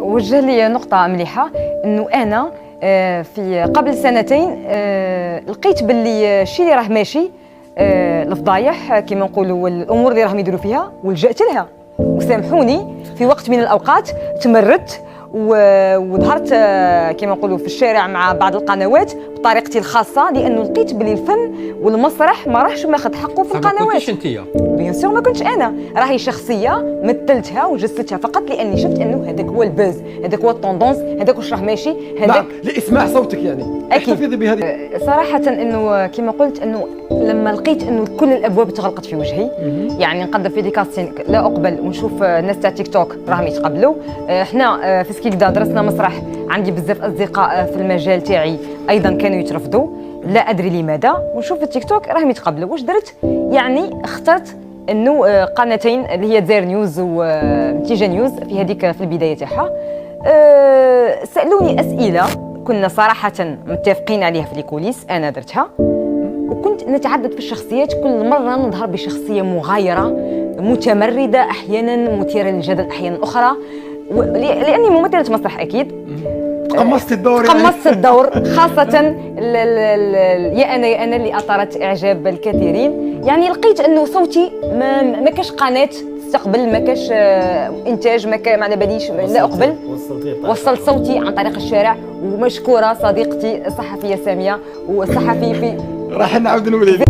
وجه لي نقطة مليحة انه انا في قبل سنتين لقيت باللي الشيء اللي راه ماشي الفضايح كما نقولوا الامور اللي راهم يديروا فيها ولجأت لها. وسامحوني في وقت من الاوقات تمردت وظهرت كما نقولوا في الشارع مع بعض القنوات بطريقتي الخاصه، لانه لقيت بلي الفن والمسرح ما راهش ماخذ حقه في القنوات. ما كنتيش انتيا؟ بيان سور ما كنتش انا، راهي شخصيه مثلتها وجسدتها فقط لاني شفت انه هذاك هو البوز، هذاك هو التوندونس، هذاك واش راه ماشي، هذاك نعم لاسماع صوتك يعني. اكيد احتفظي بهذه صراحه انه كما قلت انه لما لقيت انه كل الابواب تغلقت في وجهي، يعني نقدر في ديكاستين لا اقبل ونشوف الناس تاع تيك توك راهم يتقبلوا. احنا في سكيكدا درسنا مسرح، عندي بزاف اصدقاء في المجال تاعي ايضا كانوا يترفضوا لا ادري لماذا، ونشوف التيك توك راهم يتقبلوا. واش درت؟ يعني اخترت انه قناتين اللي هي دزاير نيوز وتيجا نيوز في هذيك في البدايه تاعها سالوني اسئله كنا صراحه متفقين عليها في الكوليس، انا درتها وكنت نتعدد في الشخصيات، كل مره نظهر بشخصيه مغايره متمرده، احيانا مثيره للجدل، احيانا اخرى لاني ممثله مسرح اكيد تقمصت الدور. تقمصت الدور خاصة يا أنا اللي أثارت إعجاب الكثيرين. يعني لقيت أنه صوتي ما كاش قناة تستقبل، ما كاش إنتاج، ما على باليش لا أقبل. وصلت صوتي عن طريق الشارع، ومشكورة صديقتي الصحفية سامية والصحفي في راح نعاود نولي